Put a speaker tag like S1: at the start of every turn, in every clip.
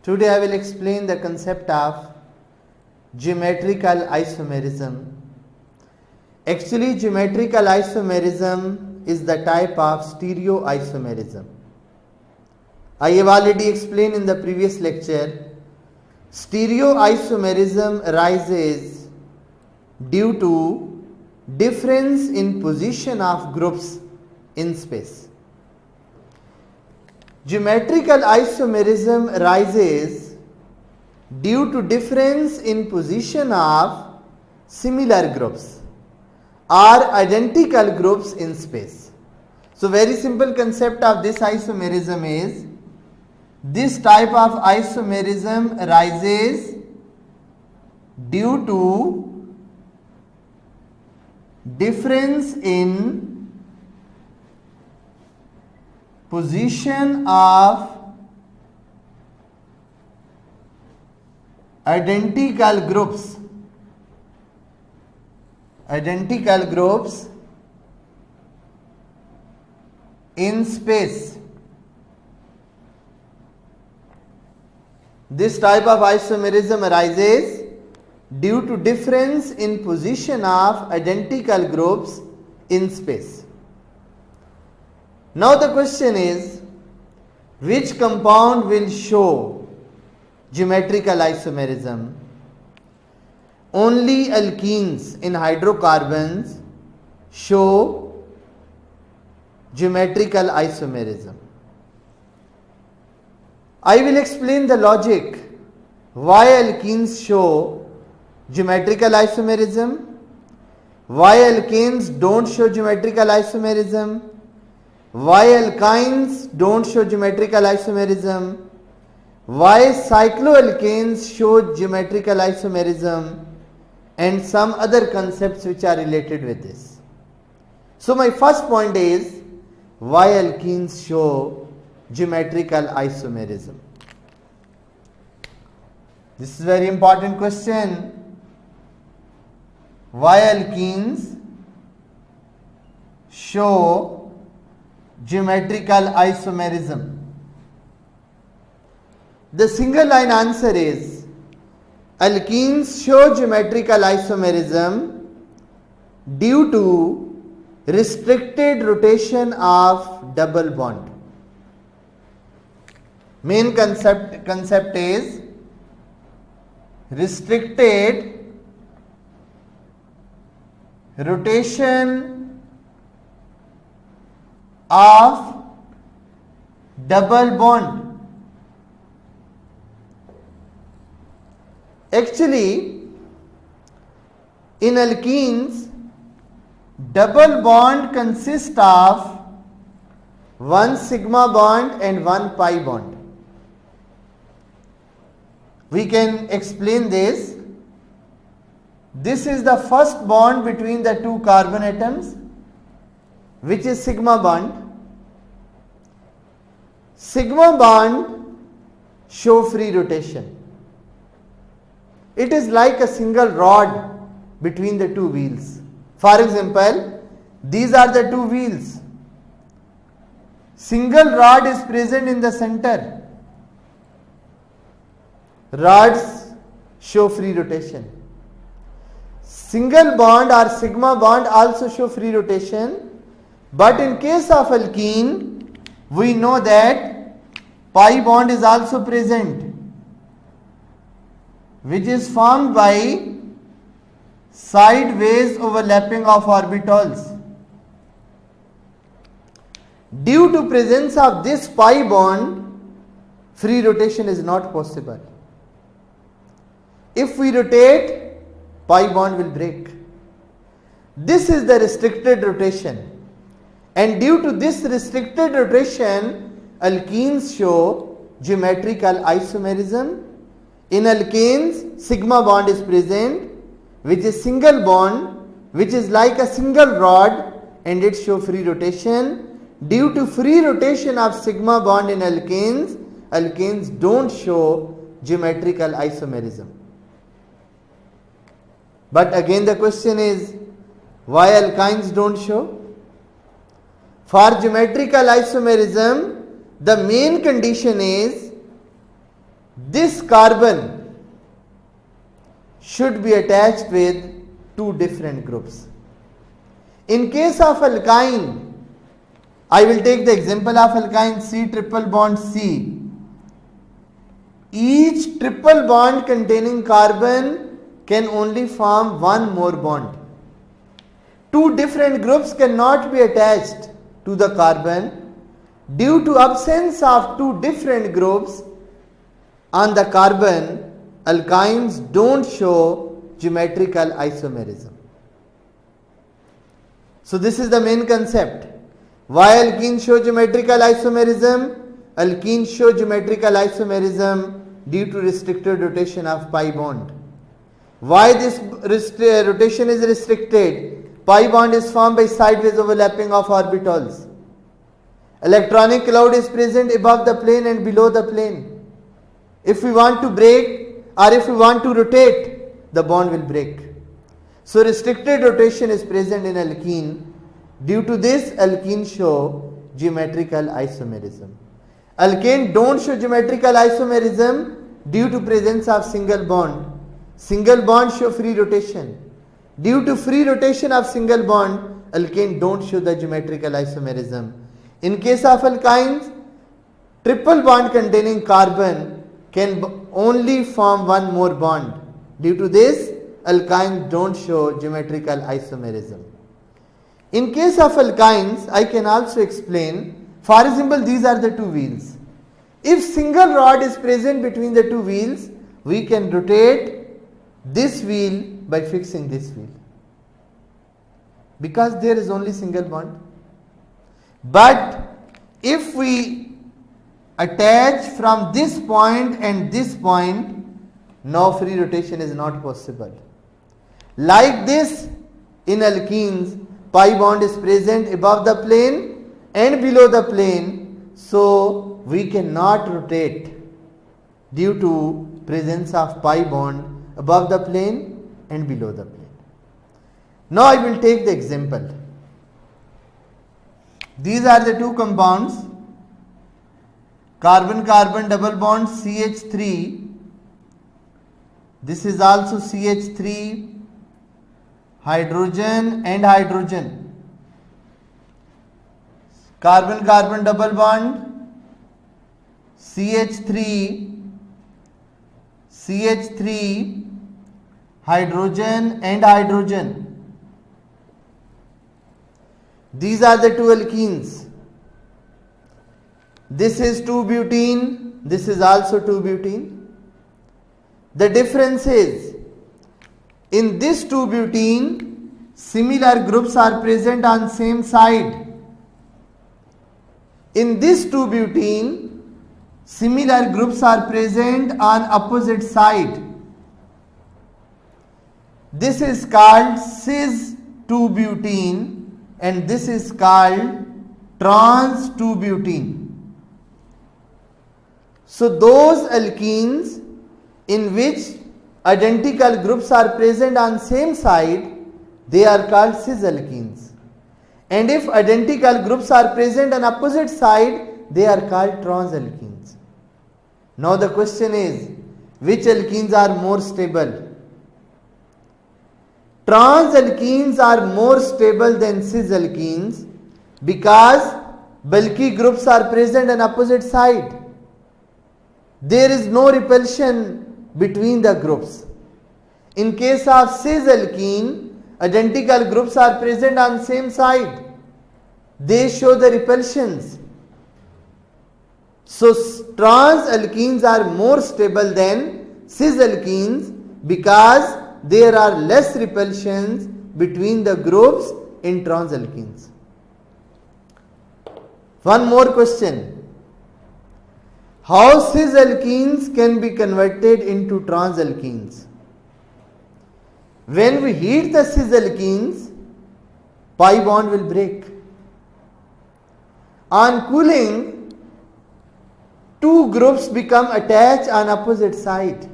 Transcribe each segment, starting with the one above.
S1: Today I will explain the concept of geometrical isomerism. Actually, geometrical isomerism is the type of stereoisomerism. I have already explained in the previous lecture. Stereoisomerism arises due to difference in position of groups in space. Geometrical isomerism arises due to difference in position of similar groups or identical groups in space. So, very simple concept of this isomerism is, this type of isomerism arises due to difference in position of identical groups in space. This type of isomerism arises due to difference in position of identical groups in space. Now the question is, which compound will show geometrical isomerism? Only alkenes in hydrocarbons show geometrical isomerism. I will explain the logic why alkenes show geometrical isomerism, why alkanes don't show geometrical isomerism, why alkynes don't show geometrical isomerism, why cycloalkanes show geometrical isomerism, and some other concepts which are related with this. So my first point is, why alkenes show geometrical isomerism? This is a very important question. Why alkenes show geometrical isomerism? The single line answer is, alkenes show geometrical isomerism due to restricted rotation of double bond. Main concept is restricted rotation of double bond. Actually, in alkenes, double bond consists of one sigma bond and one pi bond. We can explain this. This is the first bond between the two carbon atoms, which is sigma bond. Sigma bond show free rotation. It is like a single rod between the two wheels. For example, these are the two wheels. Single rod is present in the center. Rods show free rotation. Single bond or sigma bond also show free rotation, but in case of alkene, we know that pi bond is also present, which is formed by sideways overlapping of orbitals. Due to presence of this pi bond, free rotation is not possible. If we rotate, pi bond will break. This is the restricted rotation, and due to this restricted rotation, alkenes show geometrical isomerism. In alkanes, sigma bond is present, which is single bond, which is like a single rod, and it shows free rotation. Due to free rotation of sigma bond in alkanes, alkanes don't show geometrical isomerism. But again the question is, why alkynes don't show? For geometrical isomerism, the main condition is this carbon should be attached with two different groups. In case of alkyne, I will take the example of alkyne C triple bond C. Each triple bond containing carbon can only form one more bond. Two different groups cannot be attached to the carbon. Due to absence of two different groups on the carbon, alkynes don't show geometrical isomerism. So this is the main concept. Why alkenes show geometrical isomerism? Alkenes show geometrical isomerism due to restricted rotation of pi bond. Why this rotation is restricted? Pi bond is formed by sideways overlapping of orbitals. Electronic cloud is present above the plane and below the plane. If we want to break or if we want to rotate, the bond will break. So restricted rotation is present in alkene. Due to this, alkenes show geometrical isomerism. Alkane don't show geometrical isomerism due to presence of single bond. Single bond show free rotation. Due to free rotation of single bond, alkane don't show the geometrical isomerism. In case of alkynes, triple bond containing carbon can only form one more bond. Due to this, alkynes don't show geometrical isomerism. In case of alkynes, I can also explain, for example, these are the two wheels. If single rod is present between the two wheels, we can rotate this wheel by fixing this wheel, because there is only single bond. But if we attach from this point and this point, no free rotation is not possible. Like this, in alkenes, pi bond is present above the plane and below the plane, so we cannot rotate due to presence of pi bond above the plane and below the plane. Now I will take the example. These are the two compounds, carbon-carbon double bond CH3. This is also CH3, hydrogen and hydrogen. Carbon-carbon double bond CH3, CH3, hydrogen and hydrogen. These are the two alkenes. This is 2-butene, this is also 2-butene. The difference is, in this 2-butene, similar groups are present on same side. In this 2-butene, similar groups are present on opposite side. This is called cis-2-butene and this is called trans-2-butene. So those alkenes in which identical groups are present on same side, they are called cis-alkenes. And if identical groups are present on opposite side, they are called trans-alkenes. Now the question is, which alkenes are more stable? Trans-alkenes are more stable than cis-alkenes because bulky groups are present on opposite side. There is no repulsion between the groups. In case of cis-alkene, identical groups are present on same side. They show the repulsions. So trans-alkenes are more stable than cis-alkenes because there are less repulsions between the groups in trans-alkenes. One more question. How cis-alkenes can be converted into trans-alkenes? When we heat the cis-alkenes, pi bond will break. On cooling, two groups become attached on opposite side.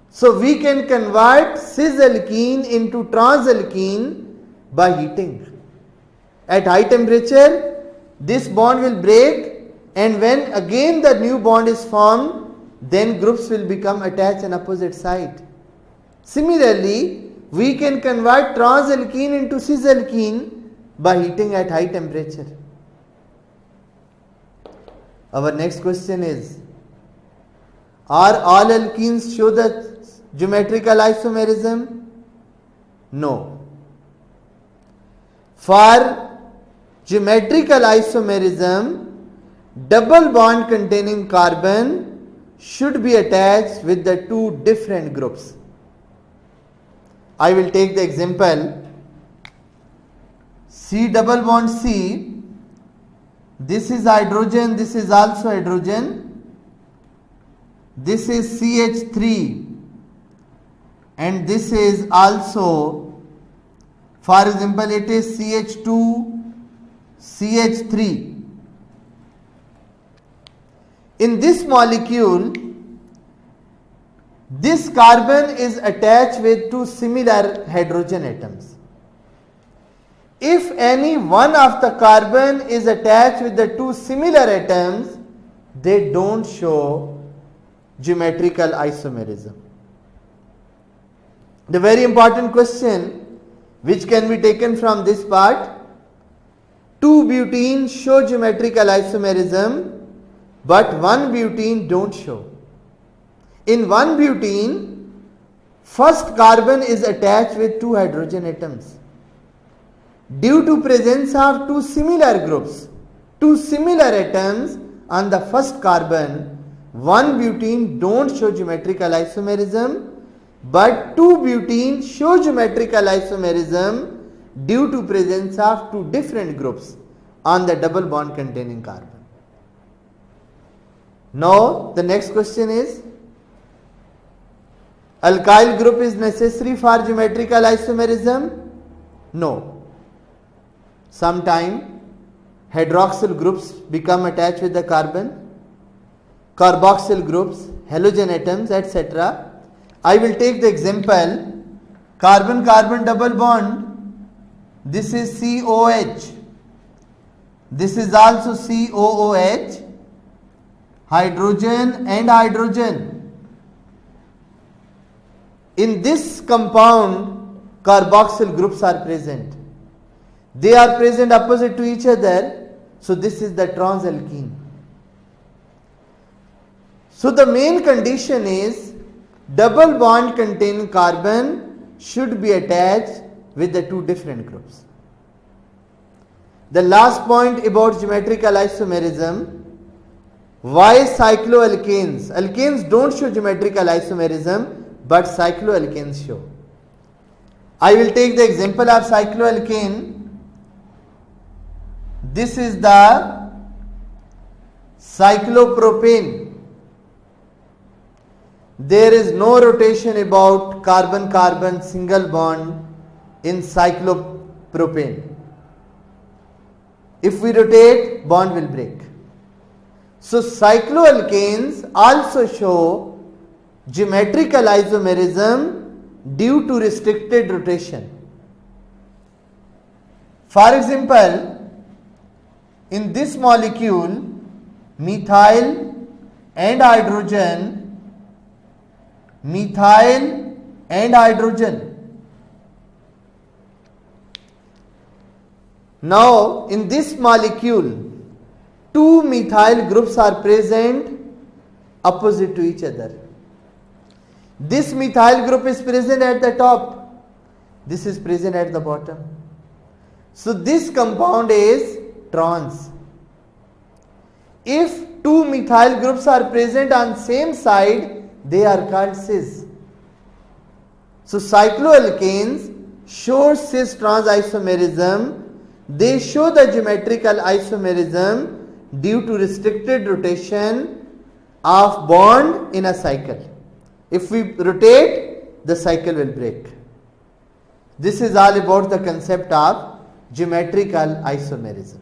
S1: So we can convert cis-alkene into trans-alkene by heating. At high temperature, this bond will break, and when again the new bond is formed, then groups will become attached on opposite side. Similarly, we can convert trans-alkene into cis-alkene by heating at high temperature. Our next question is, are all alkenes show the geometrical isomerism? No. For geometrical isomerism, double bond containing carbon should be attached with the two different groups. I will take the example C double bond C. This is hydrogen, this is also hydrogen. This is CH3 and this is also, for example, it is CH2, CH3. In this molecule, this carbon is attached with two similar hydrogen atoms. If any one of the carbon is attached with the two similar atoms, they don't show geometrical isomerism. The very important question which can be taken from this part, two butene show geometrical isomerism, but one butene don't show. In one butene, first carbon is attached with two hydrogen atoms. Due to presence of two similar groups, two similar atoms on the first carbon, one butene don't show geometrical isomerism, but two butene show geometrical isomerism due to presence of two different groups on the double bond containing carbon. Now the next question is, alkyl group is necessary for geometrical isomerism? No. Sometime hydroxyl groups become attached with the carbon, carboxyl groups, halogen atoms, etc. I will take the example, carbon-carbon double bond, this is COH, this is also COOH, hydrogen and hydrogen. In this compound, carboxyl groups are present. They are present opposite to each other, so this is the trans-alkene. So the main condition is double bond containing carbon should be attached with the two different groups. The last point about geometrical isomerism, why cycloalkanes? Alkanes don't show geometrical isomerism, but cycloalkanes show. I will take the example of cycloalkane. This is the cyclopropane. There is no rotation about carbon-carbon single bond in cyclopropane. If we rotate, bond will break. So cycloalkanes also show geometrical isomerism due to restricted rotation. For example, in this molecule, methyl and hydrogen, methyl and hydrogen. Now, in this molecule, two methyl groups are present opposite to each other. This methyl group is present at the top, this is present at the bottom. So this compound is trans. If two methyl groups are present on same side, they are called cis. So cycloalkanes show cis trans isomerism. They show the geometrical isomerism due to restricted rotation of bond in a cycle. If we rotate, the cycle will break. This is all about the concept of geometrical isomerism.